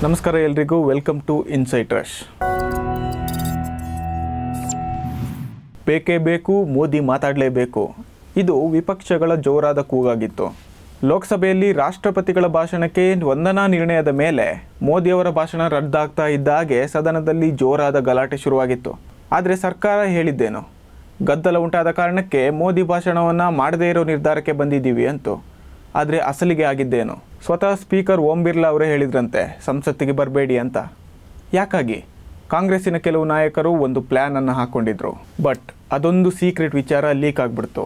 ನಮಸ್ಕಾರ ಎಲ್ರಿಗೂ, welcome to insight rush. ಬೇಕೇ ಬೇಕು, ಮೋದಿ ಮಾತಾಡಲೇಬೇಕು. ಇದು ವಿಪಕ್ಷಗಳ ಜೋರಾದ ಕೂಗಾಗಿತ್ತು. ಲೋಕಸಭೆಯಲ್ಲಿ ರಾಷ್ಟ್ರಪತಿಗಳ ಭಾಷಣಕ್ಕೆ ವಂದನಾ ನಿರ್ಣಯದ ಮೇಲೆ ಮೋದಿಯವರ ಭಾಷಣ ರದ್ದಾಗ್ತಾ ಇದ್ದ ಹಾಗೆ ಸದನದಲ್ಲಿ ಜೋರಾದ ಗಲಾಟೆ ಶುರುವಾಗಿತ್ತು. ಆದರೆ ಸರ್ಕಾರ ಹೇಳಿದ್ದೇನು? ಗದ್ದಲ ಉಂಟಾದ ಕಾರಣಕ್ಕೆ ಮೋದಿ ಭಾಷಣವನ್ನು ಮಾಡದೇ ಇರೋ ನಿರ್ಧಾರಕ್ಕೆ ಬಂದಿದ್ದೀವಿ ಅಂತು. ಆದರೆ ಅಸಲಿಗೆ ಆಗಿದ್ದೇನು? ಸ್ವತಃ ಸ್ಪೀಕರ್ ಓಂ ಬಿರ್ಲಾ ಅವರೇ ಹೇಳಿದ್ರಂತೆ ಸಂಸತ್ತಿಗೆ ಬರಬೇಡಿ ಅಂತ. ಯಾಕಾಗಿ? ಕಾಂಗ್ರೆಸ್ಸಿನ ಕೆಲವು ನಾಯಕರು ಒಂದು ಪ್ಲ್ಯಾನನ್ನು ಹಾಕ್ಕೊಂಡಿದ್ರು. ಬಟ್ ಅದೊಂದು ಸೀಕ್ರೆಟ್ ವಿಚಾರ ಲೀಕ್ ಆಗಿಬಿಡ್ತು.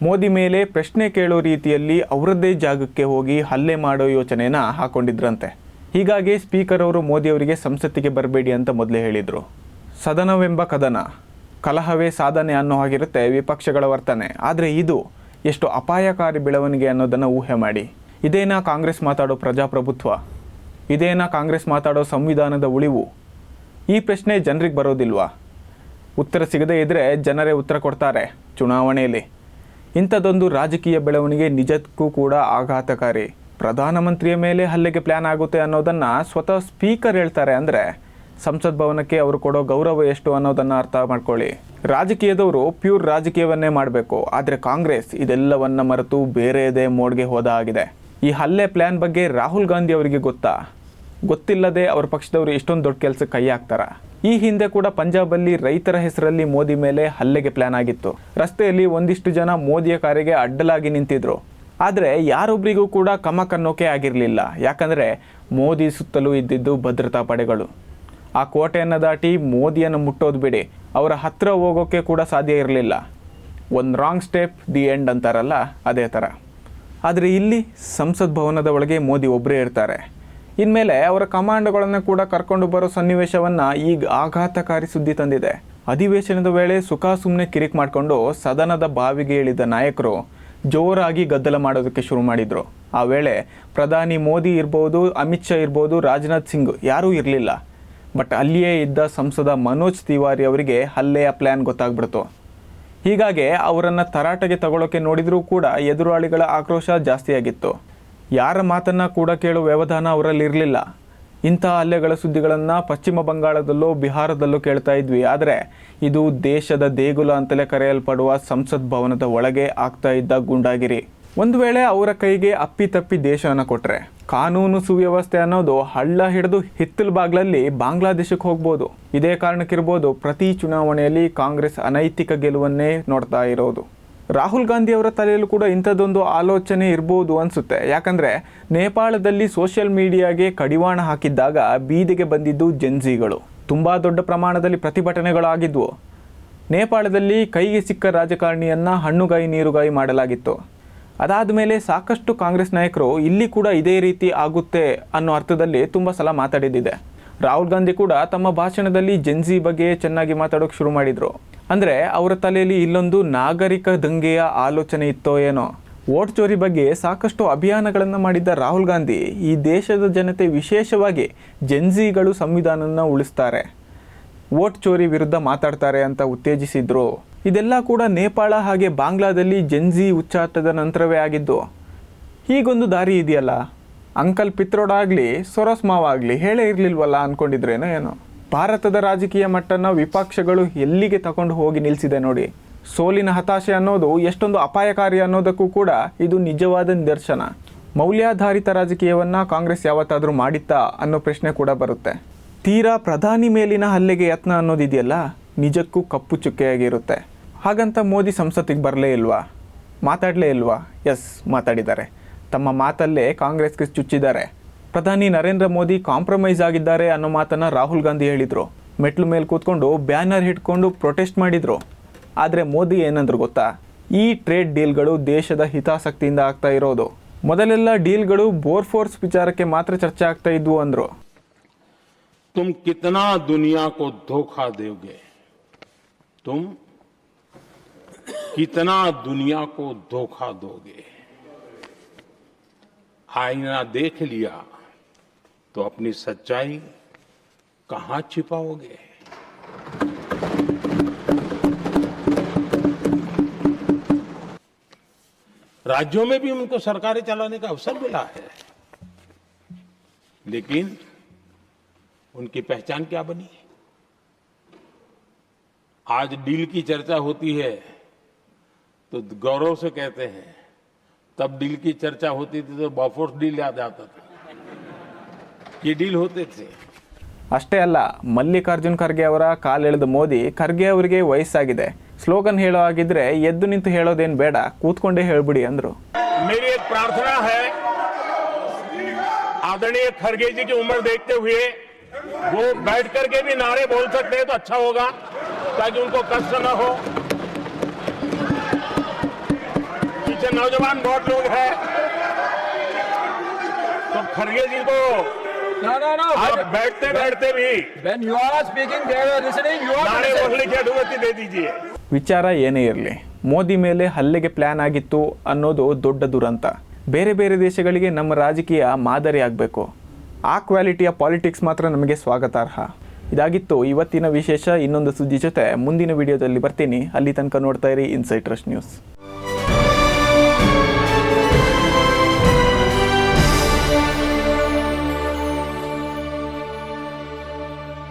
ಮೋದಿ ಮೇಲೆ ಪ್ರಶ್ನೆ ಕೇಳೋ ರೀತಿಯಲ್ಲಿ ಅವರದ್ದೇ ಜಾಗಕ್ಕೆ ಹೋಗಿ ಹಲ್ಲೆ ಮಾಡೋ ಯೋಚನೆನ ಹಾಕ್ಕೊಂಡಿದ್ರಂತೆ. ಹೀಗಾಗಿ ಸ್ಪೀಕರ್ ಅವರು ಮೋದಿಯವರಿಗೆ ಸಂಸತ್ತಿಗೆ ಬರಬೇಡಿ ಅಂತ ಮೊದಲೇ ಹೇಳಿದರು. ಸದನವೆಂಬ ಕದನ, ಕಲಹವೇ ಸಾಧನೆ ಅನ್ನೋ ಹಾಗಿರುತ್ತೆ ವಿಪಕ್ಷಗಳ ವರ್ತನೆ. ಆದರೆ ಇದು ಎಷ್ಟು ಅಪಾಯಕಾರಿ ಬೆಳವಣಿಗೆ ಅನ್ನೋದನ್ನು ಊಹೆ ಮಾಡಿ. ಇದೇನಾ ಕಾಂಗ್ರೆಸ್ ಮಾತಾಡೋ ಪ್ರಜಾಪ್ರಭುತ್ವ? ಇದೇನಾ ಕಾಂಗ್ರೆಸ್ ಮಾತಾಡೋ ಸಂವಿಧಾನದ ಉಳಿವು? ಈ ಪ್ರಶ್ನೆ ಜನರಿಗೆ ಬರೋದಿಲ್ವಾ? ಉತ್ತರ ಸಿಗದೇ ಇದ್ದರೆ ಜನರೇ ಉತ್ತರ ಕೊಡ್ತಾರೆ ಚುನಾವಣೆಯಲ್ಲಿ. ಇಂಥದ್ದೊಂದು ರಾಜಕೀಯ ಬೆಳವಣಿಗೆ ನಿಜಕ್ಕೂ ಕೂಡ ಆಘಾತಕಾರಿ. ಪ್ರಧಾನಮಂತ್ರಿಯ ಮೇಲೆ ಹಲ್ಲೆಗೆ ಪ್ಲ್ಯಾನ್ ಆಗುತ್ತೆ ಅನ್ನೋದನ್ನು ಸ್ವತಃ ಸ್ಪೀಕರ್ ಹೇಳ್ತಾರೆ ಅಂದರೆ ಸಂಸತ್ ಭವನಕ್ಕೆ ಅವರು ಕೊಡೋ ಗೌರವ ಎಷ್ಟು ಅನ್ನೋದನ್ನು ಅರ್ಥ ಮಾಡ್ಕೊಳ್ಳಿ. ರಾಜಕೀಯದವರು ಪ್ಯೂರ್ ರಾಜಕೀಯವನ್ನೇ ಮಾಡಬೇಕು. ಆದರೆ ಕಾಂಗ್ರೆಸ್ ಇದೆಲ್ಲವನ್ನ ಮರೆತು ಬೇರೆಯದೇ ಮೋಡ್ಗೆ ಹೋದ ಆಗಿದೆ. ಈ ಹಲ್ಲೆ ಪ್ಲ್ಯಾನ್ ಬಗ್ಗೆ ರಾಹುಲ್ ಗಾಂಧಿ ಅವರಿಗೆ ಗೊತ್ತಾ? ಗೊತ್ತಿಲ್ಲದೆ ಅವ್ರ ಪಕ್ಷದವರು ಇಷ್ಟೊಂದು ದೊಡ್ಡ ಕೆಲಸಕ್ಕೆ ಕೈ ಹಾಕ್ತಾರ? ಈ ಹಿಂದೆ ಕೂಡ ಪಂಜಾಬಲ್ಲಿ ರೈತರ ಹೆಸರಲ್ಲಿ ಮೋದಿ ಮೇಲೆ ಹಲ್ಲೆಗೆ ಪ್ಲ್ಯಾನ್ ಆಗಿತ್ತು. ರಸ್ತೆಯಲ್ಲಿ ಒಂದಿಷ್ಟು ಜನ ಮೋದಿಯ ಕಾರಿಗೆ ಅಡ್ಡಲಾಗಿ ನಿಂತಿದ್ರು. ಆದರೆ ಯಾರೊಬ್ಬರಿಗೂ ಕೂಡ ಕಮಕನ್ನೋಕೆ ಆಗಿರಲಿಲ್ಲ. ಯಾಕಂದರೆ ಮೋದಿ ಸುತ್ತಲೂ ಇದ್ದಿದ್ದು ಭದ್ರತಾ ಪಡೆಗಳು. ಆ ಕೋಟೆಯನ್ನು ದಾಟಿ ಮೋದಿಯನ್ನು ಮುಟ್ಟೋದು ಬಿಡಿ, ಅವರ ಹತ್ತಿರ ಹೋಗೋಕ್ಕೆ ಕೂಡ ಸಾಧ್ಯ ಇರಲಿಲ್ಲ. ಒಂದು ರಾಂಗ್ ಸ್ಟೆಪ್ ದಿ ಎಂಡ್ ಅಂತಾರಲ್ಲ, ಅದೇ ಥರ. ಆದರೆ ಇಲ್ಲಿ ಸಂಸತ್ ಭವನದ ಒಳಗೆ ಮೋದಿ ಒಬ್ಬರೇ ಇರ್ತಾರೆ. ಇನ್ಮೇಲೆ ಅವರ ಕಮಾಂಡೋಗಳನ್ನು ಕೂಡ ಕರ್ಕೊಂಡು ಬರೋ ಸನ್ನಿವೇಶವನ್ನು ಈಗ ಆಘಾತಕಾರಿ ಸುದ್ದಿ ತಂದಿದೆ. ಅಧಿವೇಶನದ ವೇಳೆ ಸುಮ್ಮನೆ ಕಿರಿಕ್ ಮಾಡಿಕೊಂಡು ಸದನದ ಬಾವಿಗೆ ಇಳಿದ ನಾಯಕರು ಜೋರಾಗಿ ಗದ್ದಲ ಮಾಡೋದಕ್ಕೆ ಶುರು ಮಾಡಿದರು. ಆ ವೇಳೆ ಪ್ರಧಾನಿ ಮೋದಿ ಇರ್ಬೋದು, ಅಮಿತ್ ಶಾ ಇರ್ಬೋದು, ರಾಜನಾಥ್ ಸಿಂಗ್ ಯಾರೂ ಇರಲಿಲ್ಲ. ಬಟ್ ಅಲ್ಲಿಯೇ ಇದ್ದ ಸಂಸದ ಮನೋಜ್ ತಿವಾರಿ ಅವರಿಗೆ ಹಲ್ಲೆಯ ಪ್ಲ್ಯಾನ್ ಗೊತ್ತಾಗ್ಬಿಡ್ತು. ಹೀಗಾಗಿ ಅವರನ್ನು ತರಾಟೆಗೆ ತಗೊಳ್ಳೋಕೆ ನೋಡಿದರೂ ಕೂಡ ಎದುರಾಳಿಗಳ ಆಕ್ರೋಶ ಜಾಸ್ತಿಯಾಗಿತ್ತು. ಯಾರ ಮಾತನ್ನು ಕೂಡ ಕೇಳೋ ವ್ಯವಧಾನ ಅವರಲ್ಲಿ ಇರಲಿಲ್ಲ. ಇಂಥ ಹಲ್ಲೆಗಳ ಸುದ್ದಿಗಳನ್ನು ಪಶ್ಚಿಮ ಬಂಗಾಳದಲ್ಲೋ ಬಿಹಾರದಲ್ಲೋ ಕೇಳ್ತಾ ಇದ್ವಿ. ಆದರೆ ಇದು ದೇಶದ ದೇಗುಲ ಅಂತಲೇ ಕರೆಯಲ್ಪಡುವ ಸಂಸತ್ ಭವನದ ಒಳಗೆ ಆಗ್ತಾ ಇದ್ದ ಗೂಂಡಾಗಿರಿ. ಒಂದು ವೇಳೆ ಅವರ ಕೈಗೆ ಅಪ್ಪಿತಪ್ಪಿ ದೇಶವನ್ನು ಕೊಟ್ಟರೆ ಕಾನೂನು ಸುವ್ಯವಸ್ಥೆ ಅನ್ನೋದು ಹಳ್ಳ ಹಿಡಿದು ಹಿತ್ತಲು ಬಾಗ್ಲಲ್ಲಿ ಬಾಂಗ್ಲಾದೇಶಕ್ಕೆ ಹೋಗ್ಬೋದು. ಇದೇ ಕಾರಣಕ್ಕಿರ್ಬೋದು ಪ್ರತಿ ಚುನಾವಣೆಯಲ್ಲಿ ಕಾಂಗ್ರೆಸ್ ಅನೈತಿಕ ಗೆಲುವನ್ನೇ ನೋಡ್ತಾ ಇರೋದು. ರಾಹುಲ್ ಗಾಂಧಿ ಅವರ ತಲೆಯಲ್ಲೂ ಕೂಡ ಇಂಥದ್ದೊಂದು ಆಲೋಚನೆ ಇರ್ಬೋದು ಅನಿಸುತ್ತೆ. ಯಾಕಂದರೆ ನೇಪಾಳದಲ್ಲಿ ಸೋಷಿಯಲ್ ಮೀಡಿಯಾಗೆ ಕಡಿವಾಣ ಹಾಕಿದ್ದಾಗ ಬೀದಿಗೆ ಬಂದಿದ್ದು ಜೆನ್ಜಿಗಳು. ತುಂಬ ದೊಡ್ಡ ಪ್ರಮಾಣದಲ್ಲಿ ಪ್ರತಿಭಟನೆಗಳಾಗಿದ್ವು. ನೇಪಾಳದಲ್ಲಿ ಕೈಗೆ ಸಿಕ್ಕ ರಾಜಕಾರಣಿಯನ್ನು ಹಣ್ಣುಗಾಯಿ ನೀರುಗಾಯಿ ಮಾಡಲಾಗಿತ್ತು. ಅದಾದ ಮೇಲೆ ಸಾಕಷ್ಟು ಕಾಂಗ್ರೆಸ್ ನಾಯಕರು ಇಲ್ಲಿ ಕೂಡ ಇದೇ ರೀತಿ ಆಗುತ್ತೆ ಅನ್ನೋ ಅರ್ಥದಲ್ಲಿ ತುಂಬ ಸಲ ಮಾತಾಡಿದ್ದಿದೆ. ರಾಹುಲ್ ಗಾಂಧಿ ಕೂಡ ತಮ್ಮ ಭಾಷಣದಲ್ಲಿ ಜೆನ್ಜಿ ಬಗ್ಗೆ ಚೆನ್ನಾಗಿ ಮಾತಾಡೋಕೆ ಶುರು ಮಾಡಿದರು. ಅಂದರೆ ಅವರ ತಲೆಯಲ್ಲಿ ಇಲ್ಲೊಂದು ನಾಗರಿಕ ದಂಗೆಯ ಆಲೋಚನೆ ಇತ್ತೋ ಏನೋ. ವೋಟ್ ಚೋರಿ ಬಗ್ಗೆ ಸಾಕಷ್ಟು ಅಭಿಯಾನಗಳನ್ನು ಮಾಡಿದ್ದ ರಾಹುಲ್ ಗಾಂಧಿ ಈ ದೇಶದ ಜನತೆ, ವಿಶೇಷವಾಗಿ ಜೆನ್ಜಿಗಳು ಸಂವಿಧಾನನ ಉಳಿಸ್ತಾರೆ, ವೋಟ್ ಚೋರಿ ವಿರುದ್ಧ ಮಾತಾಡ್ತಾರೆ ಅಂತ ಉತ್ತೇಜಿಸಿದ್ರು. ಇದೆಲ್ಲ ಕೂಡ ನೇಪಾಳ ಹಾಗೆ ಬಾಂಗ್ಲಾದಲ್ಲಿ ಜೆನ್ಜಿ ಉಚ್ಚಾಟದ ನಂತರವೇ ಆಗಿದ್ದು. ಹೀಗೊಂದು ದಾರಿ ಇದೆಯಲ್ಲ, ಅಂಕಲ್ ಪಿತ್ರೋಡ್ ಆಗಲಿ ಸೊರೋಸ್ ಮಾವ ಆಗಲಿ ಹೇಳೇ ಇರಲಿಲ್ವಲ್ಲ ಅಂದ್ಕೊಂಡಿದ್ರೇನೋ ಏನೋ. ಭಾರತದ ರಾಜಕೀಯ ಮಟ್ಟನ ವಿಪಕ್ಷಗಳು ಎಲ್ಲಿಗೆ ತಗೊಂಡು ಹೋಗಿ ನಿಲ್ಲಿಸಿದೆ ನೋಡಿ. ಸೋಲಿನ ಹತಾಶೆ ಅನ್ನೋದು ಎಷ್ಟೊಂದು ಅಪಾಯಕಾರಿ ಅನ್ನೋದಕ್ಕೂ ಕೂಡ ಇದು ನಿಜವಾದ ನಿದರ್ಶನ. ಮೌಲ್ಯಾಧಾರಿತ ರಾಜಕೀಯವನ್ನು ಕಾಂಗ್ರೆಸ್ ಯಾವತ್ತಾದರೂ ಮಾಡಿತ್ತಾ ಅನ್ನೋ ಪ್ರಶ್ನೆ ಕೂಡ ಬರುತ್ತೆ. ತೀರಾ ಪ್ರಧಾನಿ ಮೇಲಿನ ಹಲ್ಲೆಗೆ ಯತ್ನ ಅನ್ನೋದಿದೆಯಲ್ಲ, ನಿಜಕ್ಕೂ ಕಪ್ಪು ಚುಕ್ಕೆಯಾಗಿರುತ್ತೆ. ಹಾಗಂತ ಮೋದಿ ಸಂಸತ್ತಿಗೆ ಬರಲೇ ಇಲ್ವಾ? ಮಾತಾಡಲೇ ಇಲ್ವಾ? ಎಸ್, ಮಾತಾಡಿದ್ದಾರೆ. ತಮ್ಮ ಮಾತಲ್ಲೇ ಕಾಂಗ್ರೆಸ್ಗೆ ಚುಚ್ಚಿದ್ದಾರೆ. ಪ್ರಧಾನಿ ನರೇಂದ್ರ ಮೋದಿ ಕಾಂಪ್ರಮೈಸ್ ಆಗಿದ್ದಾರೆ ಅನ್ನೋ ಮಾತನ್ನು ರಾಹುಲ್ ಗಾಂಧಿ ಹೇಳಿದರು. ಮೆಟ್ಲು ಮೇಲೆ ಕೂತ್ಕೊಂಡು ಬ್ಯಾನರ್ ಹಿಡ್ಕೊಂಡು ಪ್ರೊಟೆಸ್ಟ್ ಮಾಡಿದರು. ಆದರೆ ಮೋದಿ ಏನಂದ್ರು ಗೊತ್ತಾ? ಈ ಟ್ರೇಡ್ ಡೀಲ್ಗಳು ದೇಶದ ಹಿತಾಸಕ್ತಿಯಿಂದ ಆಗ್ತಾ ಇರೋದು. ಮೊದಲೆಲ್ಲ ಡೀಲ್ಗಳು ಬೋರ್ಫೋರ್ಸ್ ವಿಚಾರಕ್ಕೆ ಮಾತ್ರ ಚರ್ಚೆ ಆಗ್ತಾ ಇದ್ವು ಅಂದರು. तुम कितना दुनिया को धोखा दोगे, तुम कितना दुनिया को धोखा दोगे. आईना देख लिया तो अपनी सच्चाई कहां छिपाओगे. राज्यों में भी उनको सरकारें चलाने का अवसर मिला है, लेकिन उनकी पहचान क्या बनी? आज डील की चर्चा होती है तो गौरव से कहते हैं, तब डील की चर्चा होती थी तो बॉफोर्स डील याद आता था। ये डील होते थे। ಅಷ್ಟೇ ಅಲ್ಲ, ಮಲ್ಲಿಕಾರ್ಜುನ್ ಖರ್ಗೆ ಅವರ ಕಾಲೆಳೆದ ಮೋದಿ ಖರ್ಗೆ ಅವರಿಗೆ ವಯಸ್ಸಾಗಿದೆ, ಸ್ಲೋಗನ್ ಹೇಳೋ ಆಗಿದ್ರೆ ಎದ್ದು ನಿಂತು ಹೇಳೋದೇನು ಬೇಡ, ಕೂತ್ಕೊಂಡೇ ಹೇಳ್ಬಿಡಿ ಅಂದ್ರು. मेरी एक प्रार्थना है, आदरणीय खरगे जी की उम्र देखते हुए वो बैठ करके भी नारे बोल सकते हैं तो अच्छा होगा, ताकि उनको कष्ट न हो। पीछे नौजवान बहुत लोग हैं, तो खरगे जी को No. आप बैठते बैठते भी When you are speaking, they are listening. You are नारे listening. बोलने की अनुमति दे दीजिए। ವಿಚಾರ ಏನೇ ಇರಲಿ, ಮೋದಿ ಮೇಲೆ ಹಲ್ಲೆಗೆ ಪ್ಲಾನ್ ಆಗಿತ್ತು ಅನ್ನೋದು ದೊಡ್ಡ ದುರಂತ. ಬೇರೆ ಬೇರೆ ದೇಶಗಳಿಗೆ ನಮ್ಮ ರಾಜಕೀಯ ಮಾದರಿ ಆಗಬೇಕು. ಆ ಕ್ವಾಲಿಟಿಯ ಪಾಲಿಟಿಕ್ಸ್ ಮಾತ್ರ ನಮಗೆ ಸ್ವಾಗತಾರ್ಹ. ಇದಾಗಿತ್ತು ಇವತ್ತಿನ ವಿಶೇಷ. ಇನ್ನೊಂದು ಸುದ್ದಿ ಜೊತೆ ಮುಂದಿನ ವಿಡಿಯೋದಲ್ಲಿ ಬರ್ತೀನಿ. ಅಲ್ಲಿ ತನಕ ನೋಡ್ತಾ ಇರಿ ಇನ್ಸೈಟ್ ರಶ್ ನ್ಯೂಸ್.